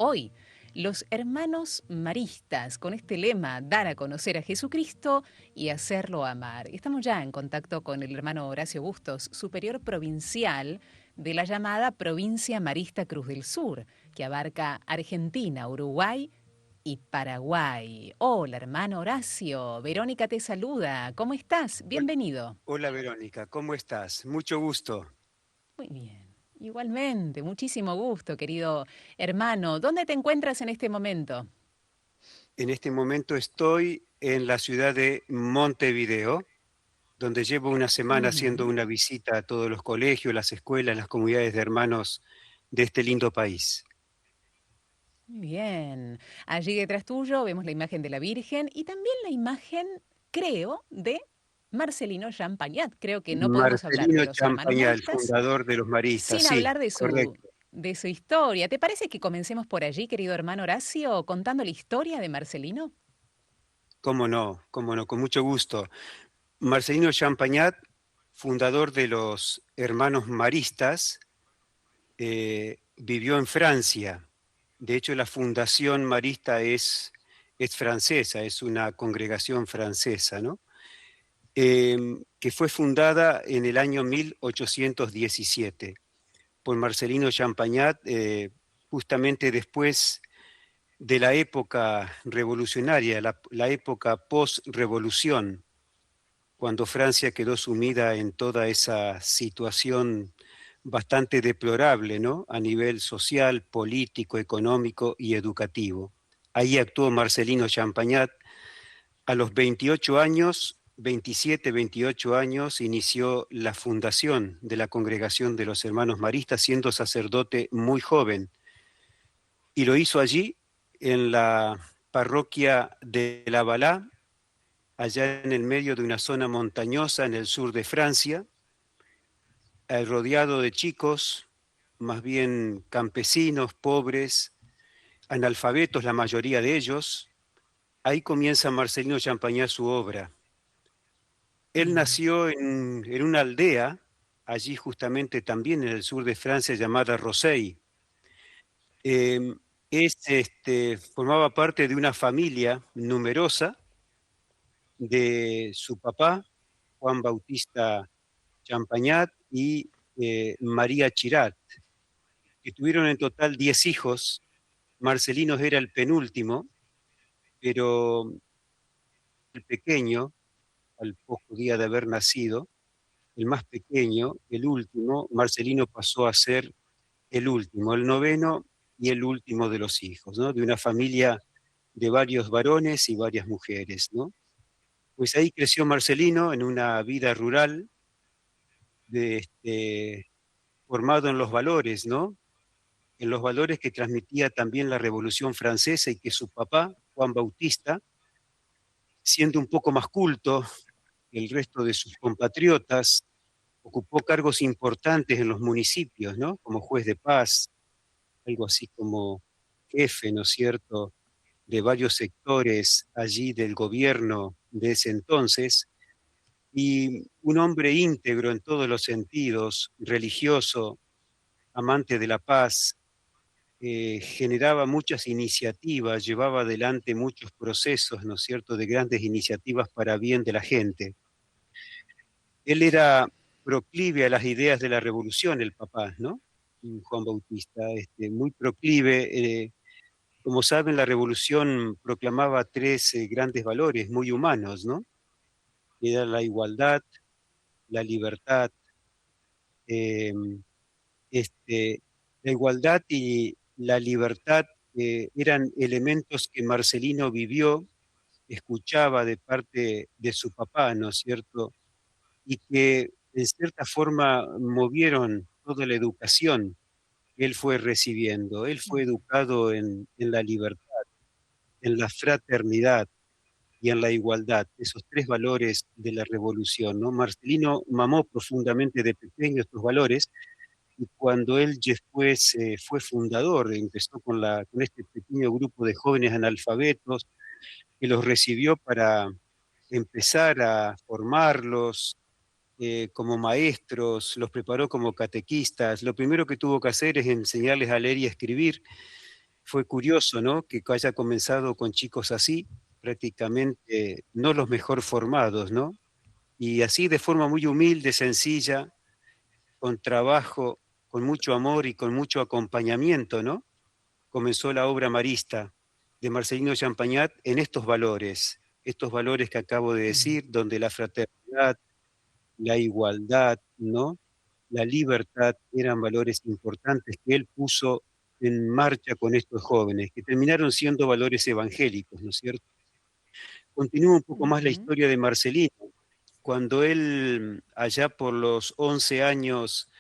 Hoy, los hermanos maristas, con este lema, dar a conocer a Jesucristo y hacerlo amar. Estamos ya en contacto con el hermano Horacio Bustos, superior provincial de la llamada Provincia Marista Cruz del Sur, que abarca Argentina, Uruguay y Paraguay. Hola, hermano Horacio. Verónica te saluda. ¿Cómo estás? Hol- Bienvenido. Hola Verónica, ¿cómo estás? Mucho gusto. Muy bien. Igualmente, muchísimo gusto, querido hermano. ¿Dónde te encuentras en este momento? En este momento estoy en la ciudad de Montevideo, donde llevo una semana haciendo Ujú. una visita a todos los colegios, las escuelas, las comunidades de hermanos de este lindo país. Muy bien. Allí detrás tuyo vemos la imagen de la Virgen y también la imagen, creo, de Marcelino Champagnat. Creo que no podemos hablar de Marcelino los hermanos Champañá, el maristas fundador de los maristas, sin sí, hablar correcto. de su historia. ¿Te parece que comencemos por allí, querido hermano Horacio, contando la historia de Marcelino? Cómo no, con mucho gusto. Marcelino Champagnat, fundador de los hermanos maristas, vivió en Francia. De hecho, la Fundación Marista es francesa, es una congregación francesa, ¿no? Que fue fundada en el año 1817 por Marcelino Champagnat, justamente después de la época revolucionaria, la época post-revolución, cuando Francia quedó sumida en toda esa situación bastante deplorable, ¿no? A nivel social, político, económico y educativo. Ahí actuó Marcelino Champagnat. A los 28 años, 27, 28 años, inició la fundación de la Congregación de los Hermanos Maristas, siendo sacerdote muy joven. Y lo hizo allí, en la parroquia de La Balá, allá en el medio de una zona montañosa en el sur de Francia, rodeado de chicos, más bien campesinos, pobres, analfabetos, la mayoría de ellos. Ahí comienza Marcelino Champagnat su obra. Él Mm. nació en una aldea, allí justamente también en el sur de Francia, llamada Rosey. Eh, Formaba parte de una familia numerosa de su papá, Juan Bautista Champagnat, y María Chirat, que tuvieron en total 10 hijos. Marcelino era el penúltimo, pero el pequeño, al poco día de haber nacido, el más pequeño, el último, Marcelino pasó a ser el último, el noveno y el último de los hijos, ¿no? De una familia de varios varones y varias mujeres, ¿no? Pues ahí creció Marcelino en una vida rural, de, formado en los valores, ¿no? En los valores que transmitía también la Revolución Francesa y que su papá, Juan Bautista, siendo un poco más culto que el resto de sus compatriotas, ocupó cargos importantes en los municipios, ¿no? Como juez de paz, algo así como jefe, ¿no es cierto?, de varios sectores allí del gobierno de ese entonces, y un hombre íntegro en todos los sentidos, religioso, amante de la paz, generaba muchas iniciativas, llevaba adelante muchos procesos, ¿no es cierto?, de grandes iniciativas para bien de la gente. Él era proclive a las ideas de la revolución, el papá, ¿no? Juan Bautista, muy proclive. Como saben, la revolución proclamaba tres grandes valores muy humanos, ¿no? Era la igualdad, la libertad, eh, este, la igualdad y la libertad eran elementos que Marcelino vivió, escuchaba de parte de su papá, ¿no es cierto? Y que en cierta forma movieron toda la educación que él fue recibiendo. Él fue Mm. educado en la libertad, en la fraternidad y en la igualdad, esos tres valores de la revolución, ¿no? Marcelino mamó profundamente de pequeño estos valores y cuando él después fue fundador, empezó con este pequeño grupo de jóvenes analfabetos que los recibió para empezar a formarlos como maestros, los preparó como catequistas. Lo primero que tuvo que hacer es enseñarles a leer y a escribir Fue curioso, ¿no?, que haya comenzado con chicos así, prácticamente no los mejor formados, ¿no? Y así de forma muy humilde, sencilla, con trabajo, con mucho amor y con mucho acompañamiento, ¿no?, comenzó la obra marista de Marcelino Champagnat en estos valores que acabo de Ujú. decir, donde la fraternidad, la igualdad, ¿no?, la libertad eran valores importantes que él puso en marcha con estos jóvenes, que terminaron siendo valores evangélicos, ¿no es cierto? Continúa un poco más la Ujú. historia de Marcelino. Cuando él, allá por los 11 años,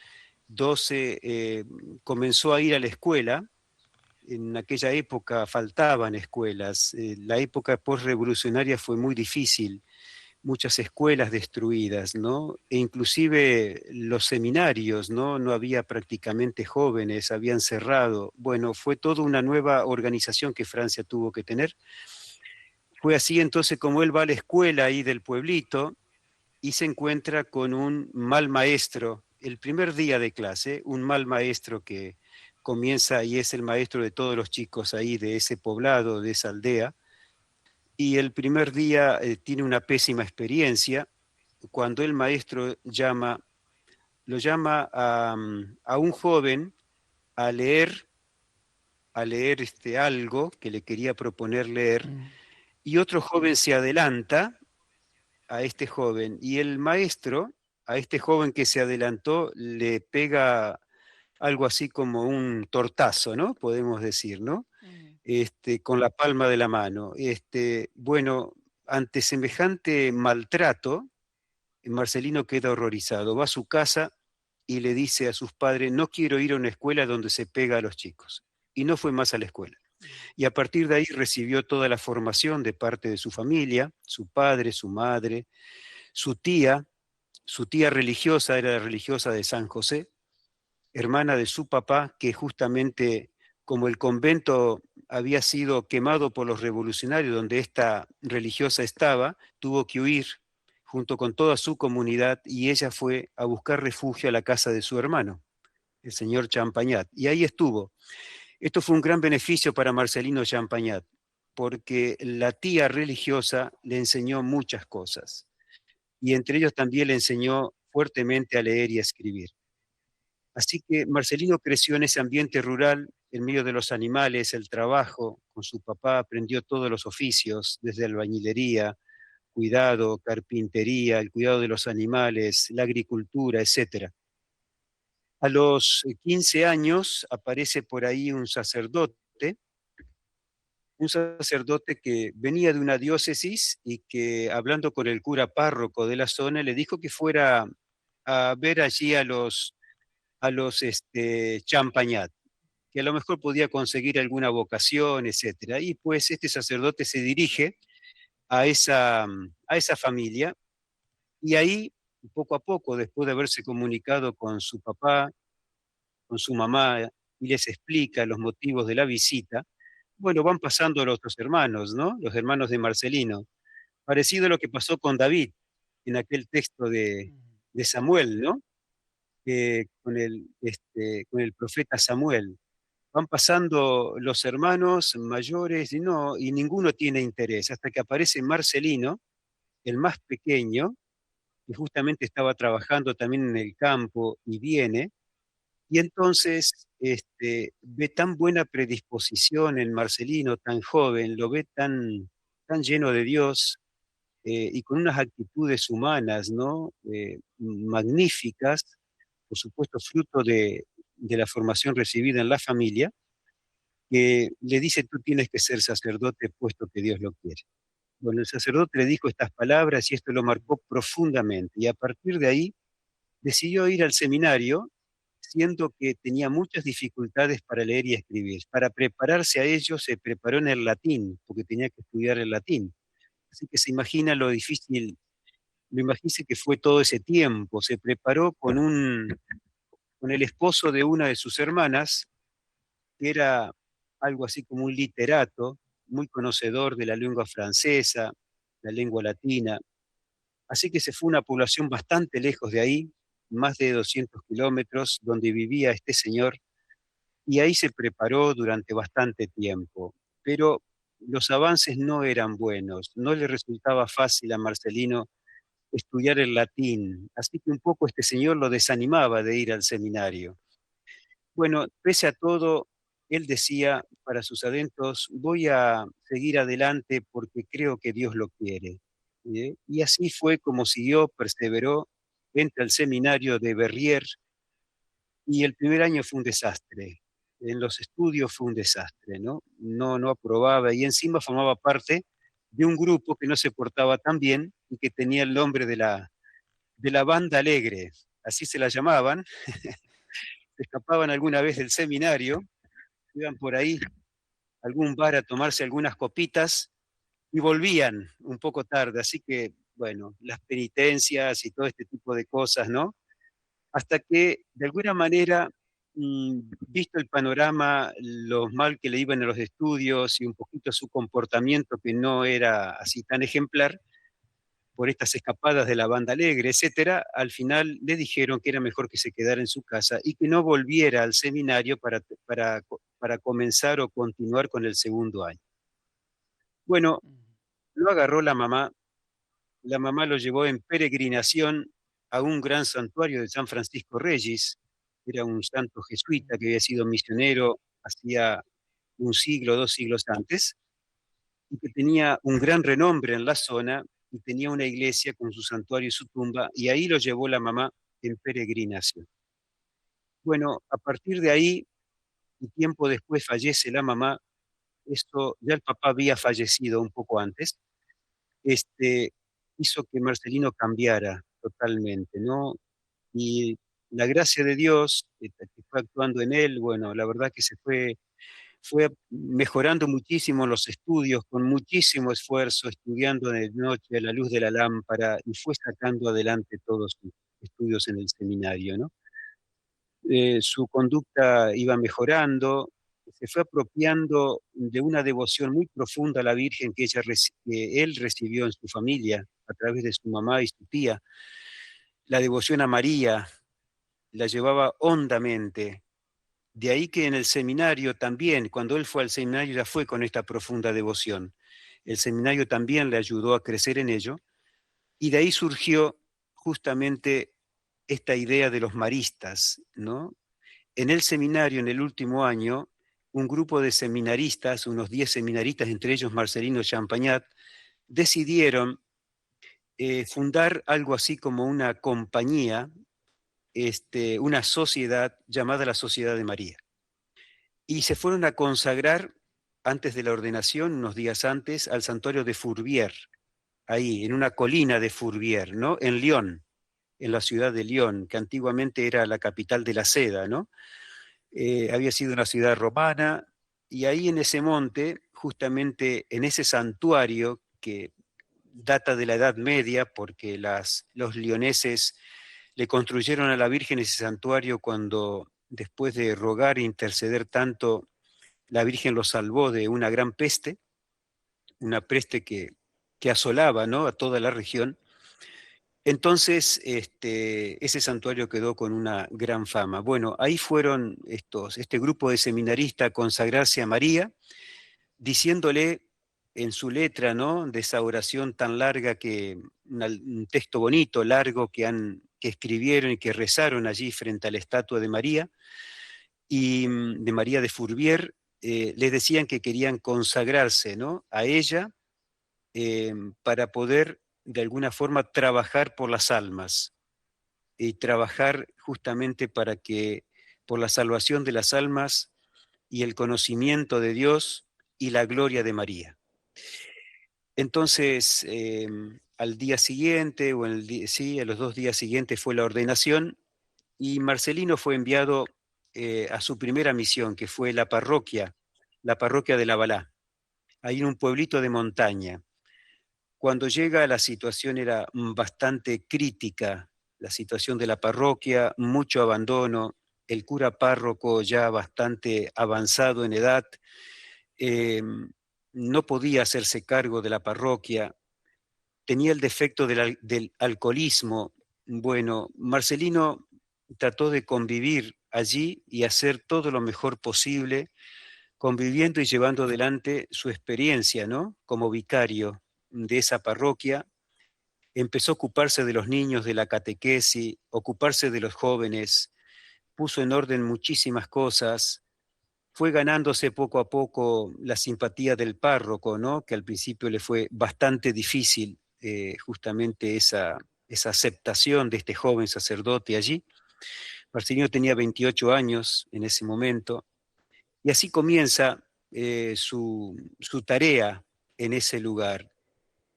12, comenzó a ir a la escuela. En aquella época faltaban escuelas, la época postrevolucionaria fue muy difícil, muchas escuelas destruidas, ¿no? E inclusive los seminarios, ¿no? No había prácticamente jóvenes, habían cerrado. Bueno, fue toda una nueva organización que Francia tuvo que tener. Fue así entonces como él va a la escuela ahí del pueblito y se encuentra con un mal maestro, el primer día de clase, un mal maestro que comienza y es el maestro de todos los chicos ahí de ese poblado, de esa aldea, y el primer día tiene una pésima experiencia cuando el maestro lo llama a un joven a leer, algo que le quería proponer leer, Mm. y otro joven se adelanta a este joven y el maestro, a este joven que se adelantó, le pega algo así como un tortazo, ¿no? Podemos decir, ¿no? Mm. Con la palma de la mano. Bueno, ante semejante maltrato, Marcelino queda horrorizado, va a su casa y le dice a sus padres, no quiero ir a una escuela donde se pega a los chicos. Y no fue más a la escuela. Y a partir de ahí recibió toda la formación de parte de su familia, su padre, su madre, su tía. Su tía religiosa era la religiosa de San José, hermana de su papá, que justamente como el convento había sido quemado por los revolucionarios donde esta religiosa estaba, tuvo que huir junto con toda su comunidad y ella fue a buscar refugio a la casa de su hermano, el señor Champagnat. Y ahí estuvo. Esto fue un gran beneficio para Marcelino Champagnat, porque la tía religiosa le enseñó muchas cosas y entre ellos también le enseñó fuertemente a leer y a escribir. Así que Marcelino creció en ese ambiente rural, en medio de los animales, el trabajo, con su papá aprendió todos los oficios, desde albañilería, cuidado, carpintería, el cuidado de los animales, la agricultura, etcétera. A los 15 años aparece por ahí un sacerdote que venía de una diócesis y que hablando con el cura párroco de la zona le dijo que fuera a ver allí a los Champagnat, que a lo mejor podía conseguir alguna vocación, etcétera. Y pues este sacerdote se dirige a esa familia y ahí, poco a poco, después de haberse comunicado con su papá, con su mamá, y les explica los motivos de la visita, bueno, van pasando los otros hermanos, ¿no? Los hermanos de Marcelino. Parecido a lo que pasó con David en aquel texto de Samuel, ¿no? Con el profeta Samuel. Van pasando los hermanos mayores y no, y ninguno tiene interés, hasta que aparece Marcelino, el más pequeño, que justamente estaba trabajando también en el campo y viene, y entonces ve tan buena predisposición en Marcelino, tan joven, lo ve tan lleno de Dios y con unas actitudes humanas, ¿no? Magníficas, por supuesto, fruto de la formación recibida en la familia, que le dice, tú tienes que ser sacerdote puesto que Dios lo quiere. Bueno, el sacerdote le dijo estas palabras y esto lo marcó profundamente. Y a partir de ahí decidió ir al seminario, siendo que tenía muchas dificultades para leer y escribir. Para prepararse a ello se preparó en el latín, porque tenía que estudiar el latín. Así que se imagina lo difícil, lo imagínese que fue todo ese tiempo. Se preparó con el esposo de una de sus hermanas, que era algo así como un literato, muy conocedor de la lengua francesa, la lengua latina. Así que se fue a una población bastante lejos de ahí, más de 200 kilómetros, donde vivía este señor, y ahí se preparó durante bastante tiempo. Pero los avances no eran buenos, no le resultaba fácil a Marcelino estudiar el latín, así que un poco este señor lo desanimaba de ir al seminario. Bueno, pese a todo, él decía para sus adentros: voy a seguir adelante porque creo que Dios lo quiere. Y así fue como siguió, perseveró, entra al seminario de Verrières y el primer año fue un desastre. En los estudios fue un desastre, ¿no? No aprobaba y encima formaba parte de un grupo que no se portaba tan bien y que tenía el nombre de la banda alegre, así se la llamaban. Se escapaban alguna vez del seminario, iban por ahí a algún bar a tomarse algunas copitas y volvían un poco tarde, así que, bueno, las penitencias y todo este tipo de cosas, ¿no? Hasta que, de alguna manera, visto el panorama, lo mal que le iban a los estudios y un poquito su comportamiento que no era así tan ejemplar, por estas escapadas de la banda alegre, etcétera, al final le dijeron que era mejor que se quedara en su casa y que no volviera al seminario para comenzar o continuar con el segundo año. Bueno, lo agarró la mamá lo llevó en peregrinación a un gran santuario de San Francisco Regis, era un santo jesuita que había sido misionero hacía un siglo, 2 siglos antes, y que tenía un gran renombre en la zona y tenía una iglesia con su santuario y su tumba, y ahí lo llevó la mamá en peregrinación. Bueno, a partir de ahí, y tiempo después fallece la mamá, esto ya el papá había fallecido un poco antes, este, hizo que Marcelino cambiara totalmente, ¿no? Y la gracia de Dios, que fue actuando en él, bueno, la verdad que fue mejorando muchísimo los estudios, con muchísimo esfuerzo, estudiando de noche a la luz de la lámpara, y fue sacando adelante todos sus estudios en el seminario, ¿no? Su conducta iba mejorando, se fue apropiando de una devoción muy profunda a la Virgen que él recibió en su familia a través de su mamá y su tía. La devoción a María la llevaba hondamente. De ahí que en el seminario también, cuando él fue al seminario, ya fue con esta profunda devoción. El seminario también le ayudó a crecer en ello, y de ahí surgió justamente esta idea de los maristas, ¿no? En el seminario, en el último año, un grupo de seminaristas, unos 10 seminaristas, entre ellos Marcelino Champagnat, decidieron fundar algo así como una compañía, una sociedad llamada la Sociedad de María. Y se fueron a consagrar antes de la ordenación, unos días antes, al santuario de Fourvière, ahí, en una colina de Fourvière, ¿no? En Lyon, en la ciudad de Lyon, que antiguamente era la capital de la seda, ¿no? Había sido una ciudad romana, y ahí en ese monte, justamente en ese santuario que data de la Edad Media, porque los lioneses le construyeron a la Virgen ese santuario cuando, después de rogar e interceder tanto, la Virgen los salvó de una gran peste, una peste que asolaba, ¿no?, a toda la región. Entonces, ese santuario quedó con una gran fama. Bueno, ahí fueron este grupo de seminaristas a consagrarse a María, diciéndole en su letra, ¿no?, de esa oración tan larga, un texto bonito, largo, que escribieron y que rezaron allí frente a la estatua de María, y de María de Fourvière, les decían que querían consagrarse, ¿no?, a ella, para poder de alguna forma trabajar por las almas y trabajar justamente por la salvación de las almas y el conocimiento de Dios y la gloria de María. Entonces, al día siguiente, sí, a los 2 días siguientes fue la ordenación, y Marcelino fue enviado a su primera misión, que fue la parroquia de La Balá, ahí en un pueblito de montaña. Cuando llega, la situación era bastante crítica, la situación de la parroquia, mucho abandono, el cura párroco ya bastante avanzado en edad, eh, no podía hacerse cargo de la parroquia, tenía el defecto del alcoholismo. Bueno, Marcelino trató de convivir allí y hacer todo lo mejor posible, conviviendo y llevando adelante su experiencia, ¿no? Como vicario de esa parroquia. Empezó a ocuparse de los niños, de la catequesis, ocuparse de los jóvenes, puso en orden muchísimas cosas, fue ganándose poco a poco la simpatía del párroco, ¿no? Que al principio le fue bastante difícil justamente esa aceptación de este joven sacerdote allí. Marcelino tenía 28 años en ese momento, y así comienza su tarea en ese lugar,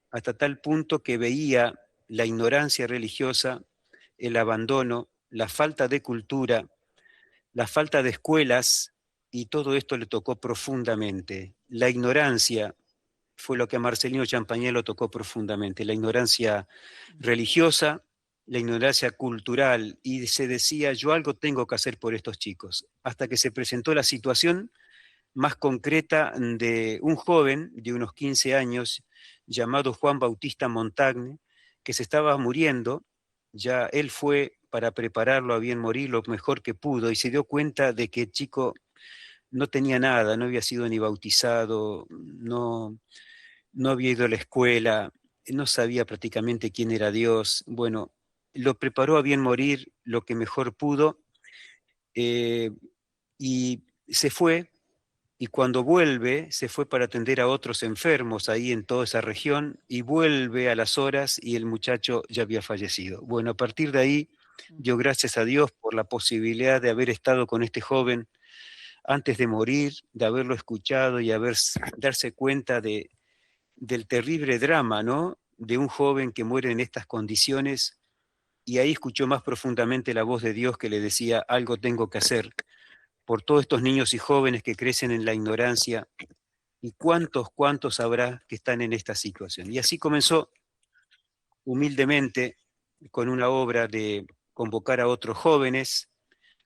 hasta tal punto que veía la ignorancia religiosa, el abandono, la falta de cultura, la falta de escuelas, y todo esto le tocó profundamente. La ignorancia fue lo que a Marcelino Champagnat lo tocó profundamente, la ignorancia religiosa, la ignorancia cultural, y se decía, yo algo tengo que hacer por estos chicos, hasta que se presentó la situación más concreta de un joven de unos 15 años llamado Juan Bautista Montagne, que se estaba muriendo. Ya él fue para prepararlo a bien morir lo mejor que pudo, y se dio cuenta de que el chico no tenía nada, no había sido ni bautizado, no había ido a la escuela, no sabía prácticamente quién era Dios. Bueno, lo preparó a bien morir lo que mejor pudo, eh, y se fue. Y cuando vuelve, se fue para atender a otros enfermos ahí en toda esa región, y vuelve a las horas y el muchacho ya había fallecido. Bueno, a partir de ahí dio gracias a Dios por la posibilidad de haber estado con este joven antes de morir, de haberlo escuchado y darse cuenta del terrible drama, ¿no? De un joven que muere en estas condiciones, y ahí escuchó más profundamente la voz de Dios que le decía, algo tengo que hacer por todos estos niños y jóvenes que crecen en la ignorancia, y cuántos habrá que están en esta situación. Y así comenzó humildemente con una obra de convocar a otros jóvenes,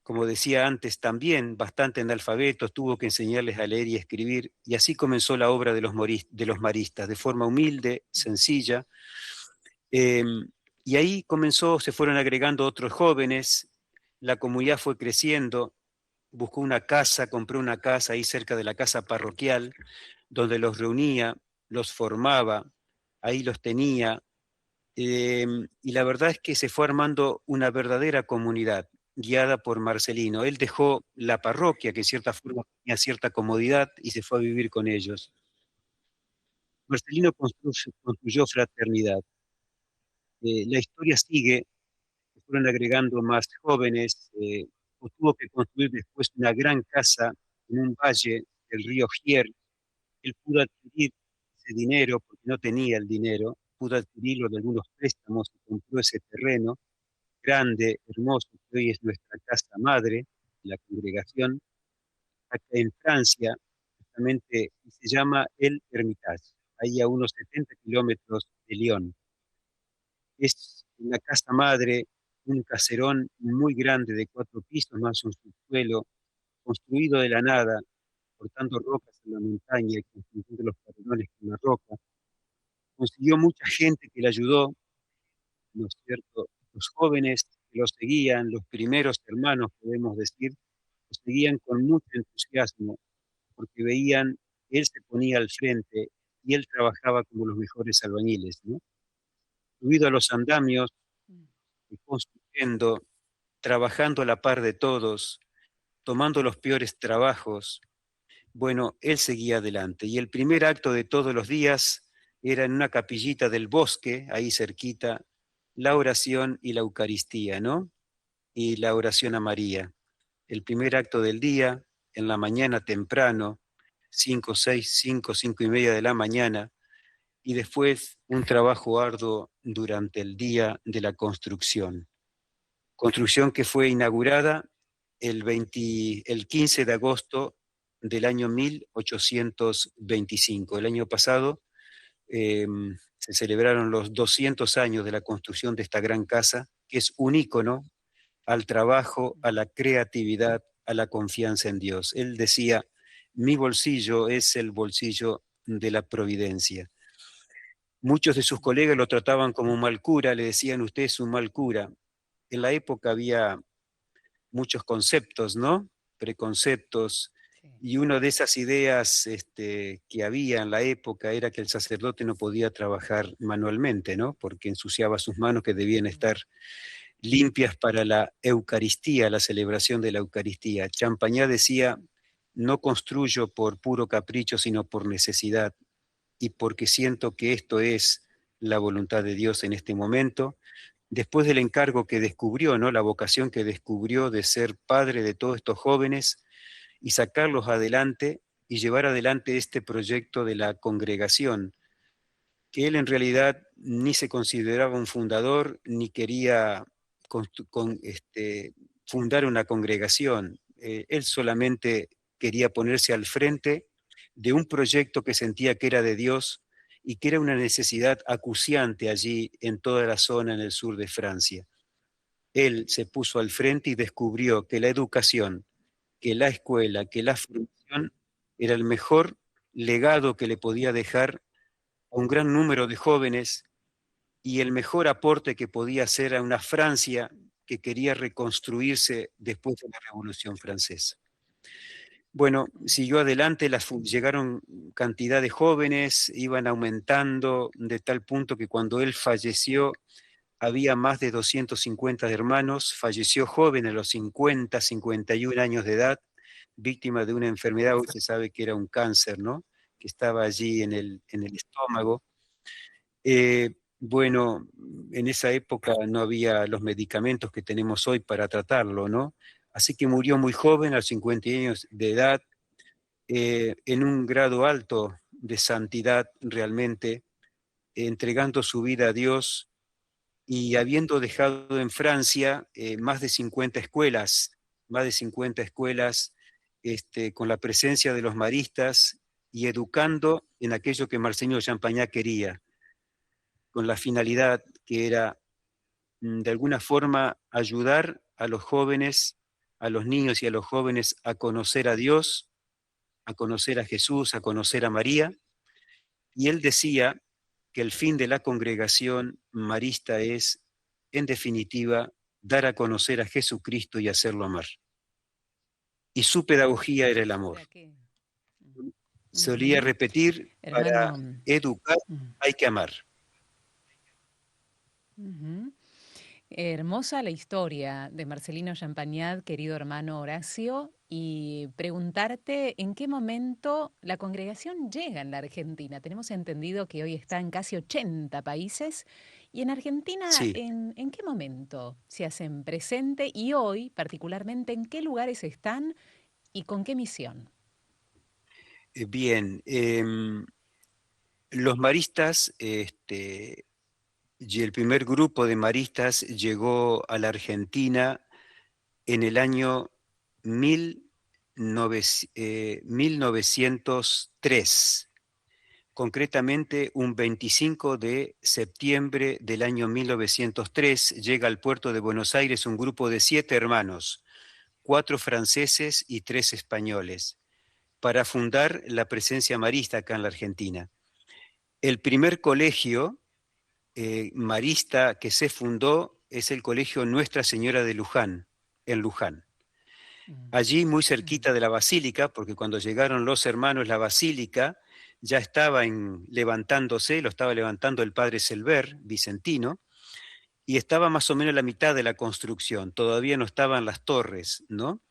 como decía antes, también bastante analfabetos, tuvo que enseñarles a leer y escribir, y así comenzó la obra de los maristas, de forma humilde, sencilla. Eh, y ahí comenzó, se fueron agregando otros jóvenes, la comunidad fue creciendo, buscó una casa, compró una casa ahí cerca de la casa parroquial, donde los reunía, los formaba, ahí los tenía, y la verdad es que se fue armando una verdadera comunidad, guiada por Marcelino. Él dejó la parroquia, que en cierta forma tenía cierta comodidad, y se fue a vivir con ellos. Marcelino construyó fraternidad. La historia sigue, se fueron agregando más jóvenes, tuvo que construir después una gran casa en un valle del río Gier. Él pudo adquirir ese dinero, porque no tenía el dinero, pudo adquirirlo de algunos préstamos y compró ese terreno grande, hermoso, que hoy es nuestra casa madre, la congregación, acá en Francia, justamente, y se llama El Hermitage, ahí a unos 70 kilómetros de Lyon. Es una casa madre, un caserón muy grande de 4 pisos, más un subsuelo, construido de la nada, cortando rocas en la montaña y construyendo los paredones con la roca. Consiguió mucha gente que le ayudó, ¿no es cierto? Los jóvenes que lo seguían, los primeros hermanos, podemos decir, lo seguían con mucho entusiasmo, porque veían que él se ponía al frente y él trabajaba como los mejores albañiles, ¿no? Subido a los andamios, construyendo, trabajando a la par de todos, tomando los peores trabajos. Bueno, él seguía adelante, y el primer acto de todos los días era en una capillita del bosque, ahí cerquita, la oración y la Eucaristía, ¿no? Y la oración a María. El primer acto del día, en la mañana temprano, 5, 6, 5, 5:30 de la mañana, y después un trabajo arduo durante el día de la construcción. Construcción que fue inaugurada el 15 de agosto del año 1825. El año pasado se celebraron los 200 años de la construcción de esta gran casa, que es un ícono al trabajo, a la creatividad, a la confianza en Dios. Él decía, mi bolsillo es el bolsillo de la providencia. Muchos de sus colegas lo trataban como un mal cura, le decían, usted es un mal cura. En la época había muchos conceptos, ¿no? Preconceptos. Sí. Y una de esas ideas que había en la época era que el sacerdote no podía trabajar manualmente, ¿no? Porque ensuciaba sus manos que debían estar limpias para la Eucaristía, la celebración de la Eucaristía. Champagnat decía, no construyo por puro capricho, sino por necesidad, y porque siento que esto es la voluntad de Dios en este momento. Después del encargo que descubrió, ¿no? La vocación que descubrió de ser padre de todos estos jóvenes y sacarlos adelante y llevar adelante este proyecto de la congregación, que él en realidad ni se consideraba un fundador, ni quería fundar una congregación. Él solamente quería ponerse al frente de un proyecto que sentía que era de Dios y que era una necesidad acuciante allí en toda la zona en el sur de Francia. Él se puso al frente y descubrió que la educación, que la escuela, que la formación era el mejor legado que le podía dejar a un gran número de jóvenes y el mejor aporte que podía hacer a una Francia que quería reconstruirse después de la Revolución Francesa. Bueno, siguió adelante, llegaron cantidad de jóvenes, iban aumentando de tal punto que cuando él falleció había más de 250 hermanos, falleció joven a los 50, 51 años de edad, víctima de una enfermedad, hoy se sabe que era un cáncer, ¿no? Que estaba allí en el estómago. Bueno, en esa época no había los medicamentos que tenemos hoy para tratarlo, ¿no? Así que murió muy joven, a los 50 años de edad, en un grado alto de santidad realmente, entregando su vida a Dios y habiendo dejado en Francia más de 50 escuelas con la presencia de los maristas y educando en aquello que Marcelino Champagnat quería, con la finalidad que era de alguna forma ayudar a los jóvenes, a los niños y a los jóvenes a conocer a Dios, a conocer a Jesús, a conocer a María. Y él decía que el fin de la congregación marista es, en definitiva, dar a conocer a Jesucristo y hacerlo amar. Y su pedagogía era el O amor. sea que, Solía ujú. repetir, para Hermano, educar hay que amar. ujú. Hermosa la historia de Marcelino Champagnat, querido hermano Horacio, y preguntarte en qué momento la congregación llega en la Argentina. Tenemos entendido que hoy está en casi 80 países. ¿Y en Argentina Sí, en qué momento se hacen presente y hoy particularmente en qué lugares están y con qué misión? bien. Los maristas, y el primer grupo de maristas llegó a la Argentina en el año 1903, concretamente un 25 de septiembre del año 1903, llega al puerto de Buenos Aires un grupo de 7 hermanos, 4 franceses y 3 españoles, para fundar la presencia marista acá en la Argentina. El primer colegio marista que se fundó es el colegio Nuestra Señora de Luján, en Luján. Mm, Allí, muy mm. cerquita de la basílica, porque cuando llegaron los hermanos, la basílica ya estaba levantándose, lo estaba levantando el padre Selver, Vicentino, y estaba más o menos a la mitad de la construcción, todavía no estaban las torres, ¿no?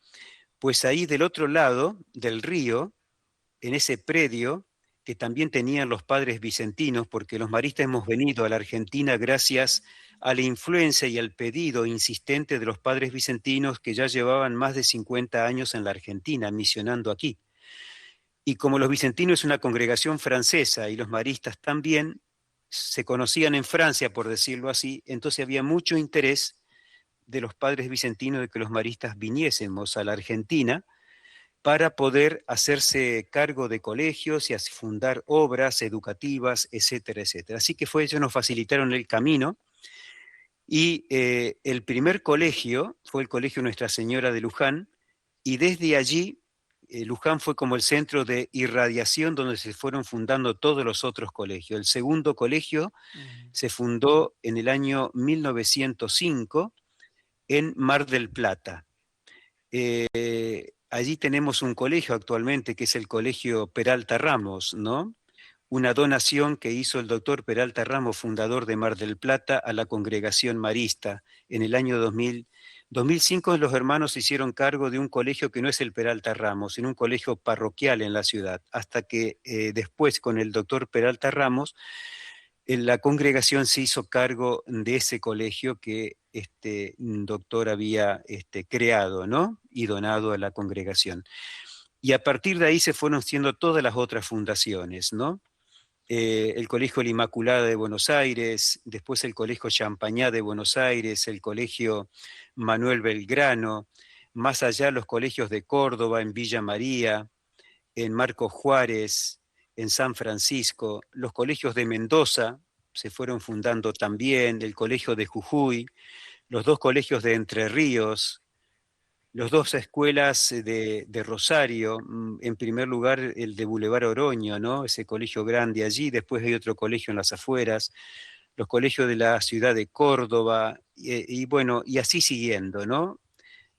Pues ahí del otro lado del río, en ese predio, que también tenían los padres vicentinos, porque los maristas hemos venido a la Argentina gracias a la influencia y al pedido insistente de los padres vicentinos que ya llevaban más de 50 años en la Argentina, misionando aquí. Y como los vicentinos es una congregación francesa y los maristas también, se conocían en Francia, por decirlo así, entonces había mucho interés de los padres vicentinos de que los maristas viniésemos a la Argentina para poder hacerse cargo de colegios y así fundar obras educativas, etcétera, etcétera. Así que ellos nos facilitaron el camino y el primer colegio fue el Colegio Nuestra Señora de Luján y desde allí Luján fue como el centro de irradiación donde se fueron fundando todos los otros colegios. El segundo colegio Mm. se fundó en el año 1905 en Mar del Plata. Allí tenemos un colegio actualmente que es el Colegio Peralta Ramos, ¿no? Una donación que hizo el doctor Peralta Ramos, fundador de Mar del Plata, a la congregación marista en el año 2000. 2005 los hermanos se hicieron cargo de un colegio que no es el Peralta Ramos, sino un colegio parroquial en la ciudad, hasta que después con el doctor Peralta Ramos, la congregación se hizo cargo de ese colegio que este doctor había creado, ¿no? Y donado a la congregación. Y a partir de ahí se fueron haciendo todas las otras fundaciones, ¿no? El Colegio La Inmaculada de Buenos Aires, después el Colegio Champañá de Buenos Aires, el Colegio Manuel Belgrano, más allá los colegios de Córdoba, en Villa María, en Marcos Juárez, en San Francisco, los colegios de Mendoza se fueron fundando también, el Colegio de Jujuy, los dos colegios de Entre Ríos, los dos escuelas de Rosario, en primer lugar el de Boulevard Oroño, ¿no? Ese colegio grande allí, después hay otro colegio en las afueras, los colegios de la ciudad de Córdoba, y bueno, y así siguiendo, ¿no?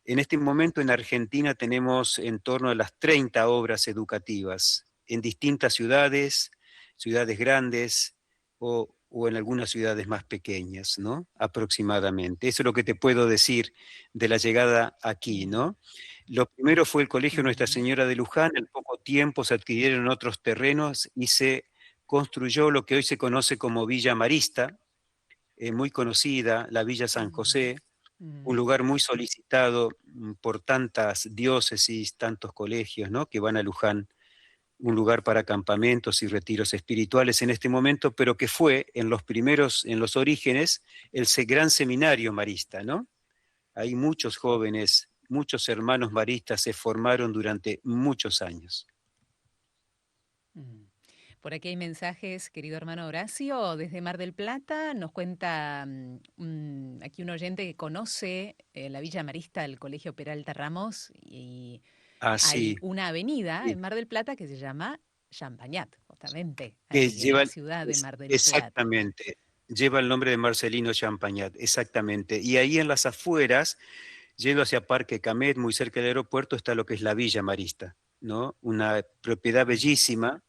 En este momento en Argentina tenemos en torno a las 30 obras educativas en distintas ciudades, ciudades grandes o en algunas ciudades más pequeñas, ¿no? Aproximadamente. Eso es lo que te puedo decir de la llegada aquí, ¿no? Lo primero fue el Colegio Nuestra Señora de Luján, en poco tiempo se adquirieron otros terrenos y se construyó lo que hoy se conoce como Villa Marista, muy conocida, la Villa San José, un lugar muy solicitado por tantas diócesis, tantos colegios, ¿no? Que van a Luján, un lugar para campamentos y retiros espirituales en este momento, pero que fue en los primeros, en los orígenes, el gran seminario marista, ¿no? Hay muchos jóvenes, muchos hermanos maristas se formaron durante muchos años. Por aquí hay mensajes, querido hermano Horacio, desde Mar del Plata. Nos cuenta aquí un oyente que conoce la Villa Marista del Colegio Peralta Ramos y hay Así, una avenida sí, en Mar del Plata que se llama Champañat, justamente, que allí en lleva, la ciudad de Mar del Plata. exactamente, lleva el nombre de Marcelino Champagnat, exactamente. Y ahí en las afueras, yendo hacia Parque Camet, muy cerca del aeropuerto, está lo que es la Villa Marista, ¿no? Una propiedad bellísima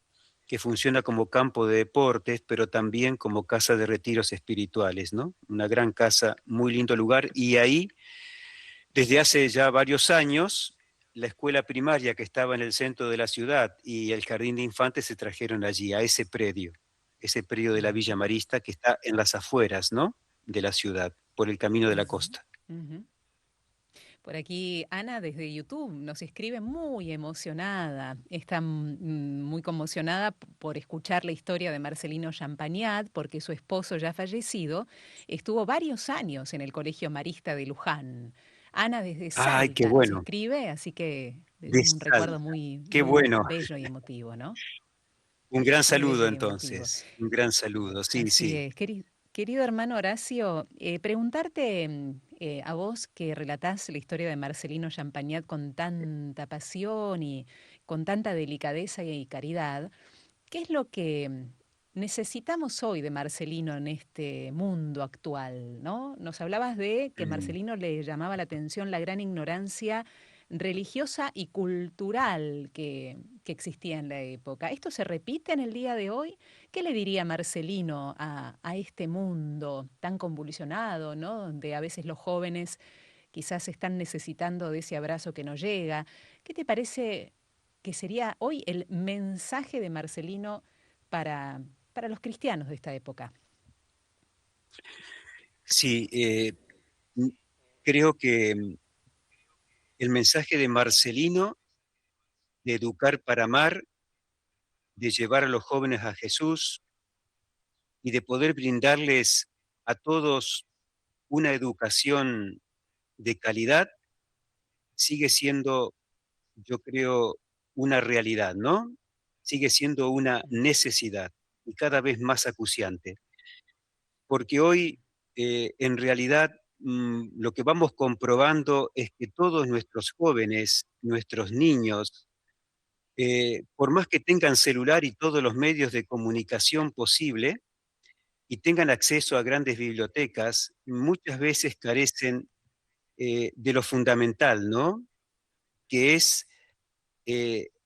que funciona como campo de deportes, pero también como casa de retiros espirituales, ¿no? Una gran casa, muy lindo lugar. Y ahí, desde hace ya varios años, la escuela primaria que estaba en el centro de la ciudad y el jardín de infantes se trajeron allí, a ese predio de la Villa Marista que está en las afueras, ¿no? De la ciudad, por el camino de la Ujú, costa. ujú. Por aquí Ana desde YouTube nos escribe muy emocionada, está muy conmocionada por escuchar la historia de Marcelino Champagnat, porque su esposo ya fallecido estuvo varios años en el Colegio Marista de Luján. Ana desde Ay, qué Salta nos bueno, escribe, así que es de un recuerdo Salta, muy, qué muy bueno. bello y emotivo, ¿no? Un gran Muy bello saludo y emotivo. entonces, un gran saludo, sí, Así sí. es, querido hermano Horacio, preguntarte a vos que relatás la historia de Marcelino Champagnat con tanta pasión y con tanta delicadeza y caridad, ¿qué es lo que necesitamos hoy de Marcelino en este mundo actual, ¿no? Nos hablabas de que Mm. Marcelino le llamaba la atención la gran ignorancia religiosa y cultural que existía en la época. ¿Esto se repite en el día de hoy? ¿Qué le diría Marcelino a este mundo tan convulsionado, ¿no? Donde a veces los jóvenes quizás están necesitando de ese abrazo que no llega. ¿Qué te parece que sería hoy el mensaje de Marcelino para los cristianos de esta época? Sí, mm, creo que el mensaje de Marcelino de educar para amar, de llevar a los jóvenes a Jesús y de poder brindarles a todos una educación de calidad, sigue siendo, yo creo, una realidad, ¿no? Sigue siendo una necesidad y cada vez más acuciante. Porque hoy, en realidad, lo que vamos comprobando es que todos nuestros jóvenes, nuestros niños, por más que tengan celular y todos los medios de comunicación posible y tengan acceso a grandes bibliotecas, muchas veces carecen de lo fundamental, ¿no? que es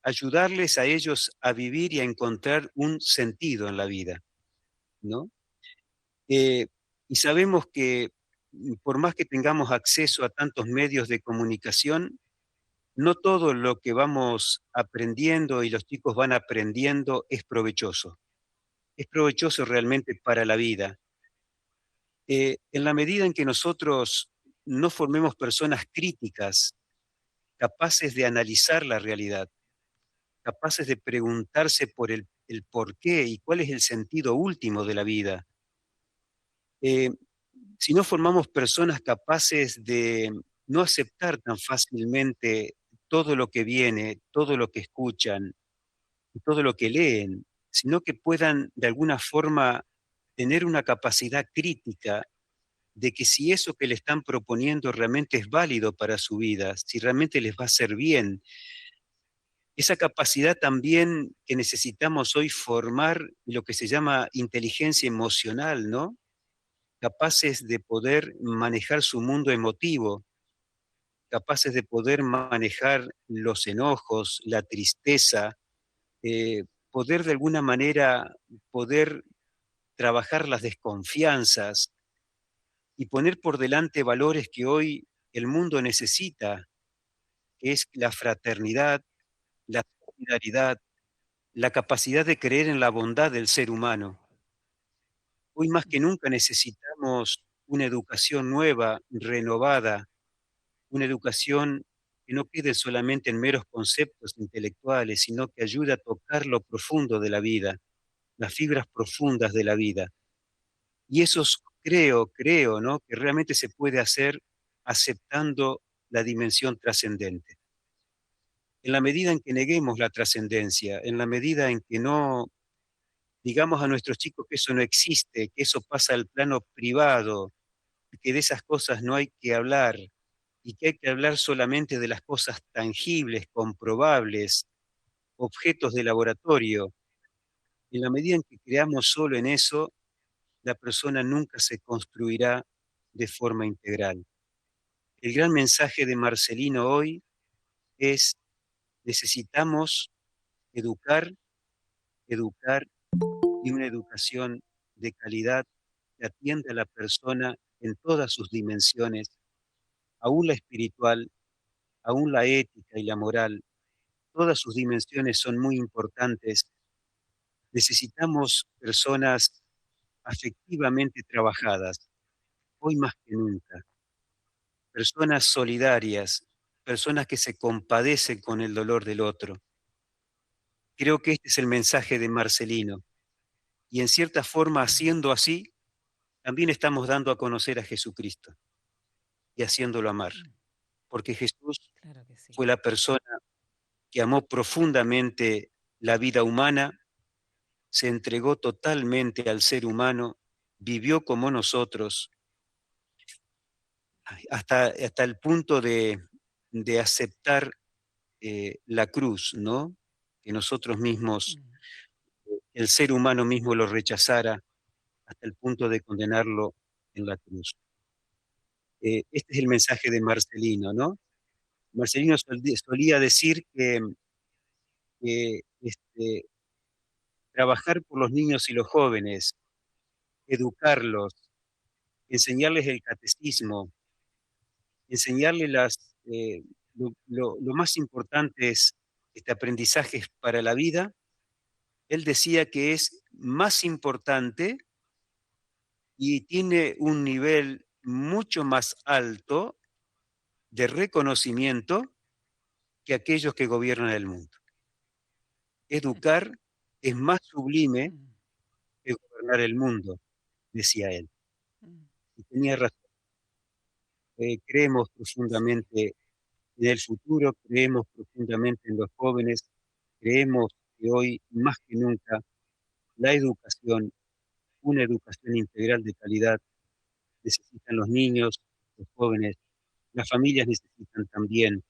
ayudarles a ellos a vivir y a encontrar un sentido en la vida, ¿no? Eh, y sabemos que por más que tengamos acceso a tantos medios de comunicación, no todo lo que vamos aprendiendo y los chicos van aprendiendo es provechoso. Es provechoso realmente para la vida. En la medida en que nosotros no formemos personas críticas, capaces de analizar la realidad, capaces de preguntarse por el por qué y cuál es el sentido último de la vida, eh, si no formamos personas capaces de no aceptar tan fácilmente todo lo que viene, todo lo que escuchan, y todo lo que leen, sino que puedan de alguna forma tener una capacidad crítica de que si eso que le están proponiendo realmente es válido para su vida, si realmente les va a hacer bien. Esa capacidad también que necesitamos hoy formar, lo que se llama inteligencia emocional, ¿no? Capaces de poder manejar su mundo emotivo, capaces de poder manejar los enojos, la tristeza, poder de alguna manera, poder trabajar las desconfianzas y poner por delante valores que hoy el mundo necesita, que es la fraternidad, la solidaridad, la capacidad de creer en la bondad del ser humano. Hoy más que nunca necesitamos una educación nueva, renovada, una educación que no quede solamente en meros conceptos intelectuales, sino que ayude a tocar lo profundo de la vida, las fibras profundas de la vida. Y eso creo, ¿no? Que realmente se puede hacer aceptando la dimensión trascendente. En la medida en que neguemos la trascendencia, en la medida en que no digamos a nuestros chicos que eso no existe, que eso pasa al plano privado, que de esas cosas no hay que hablar y que hay que hablar solamente de las cosas tangibles, comprobables, objetos de laboratorio. En la medida en que creamos solo en eso, la persona nunca se construirá de forma integral. El gran mensaje de Marcelino hoy es: necesitamos educar, educar y una educación de calidad que atienda a la persona en todas sus dimensiones, aún la espiritual, aún la ética y la moral. Todas sus dimensiones son muy importantes. Necesitamos personas afectivamente trabajadas, hoy más que nunca. Personas solidarias, personas que se compadecen con el dolor del otro. Creo que este es el mensaje de Marcelino. Y en cierta forma, haciendo así, también estamos dando a conocer a Jesucristo y haciéndolo amar. Porque Jesús Claro que sí. fue la persona que amó profundamente la vida humana, se entregó totalmente al ser humano, vivió como nosotros, hasta el punto de aceptar la cruz, ¿no? Que nosotros mismos, Mm. el ser humano mismo lo rechazara hasta el punto de condenarlo en la cruz. Este es el mensaje de Marcelino, ¿no? Marcelino solía decir que trabajar por los niños y los jóvenes, educarlos, enseñarles el catecismo, enseñarles lo más importante es aprendizajes para la vida. Él decía que es más importante y tiene un nivel mucho más alto de reconocimiento que aquellos que gobiernan el mundo. Educar es más sublime Mm, que gobernar el mundo, decía él. mm. Y tenía razón. Creemos Sí. profundamente en el futuro, creemos profundamente en los jóvenes, creemos que hoy más que nunca la educación, una educación integral de calidad, necesitan los niños, los jóvenes, las familias necesitan también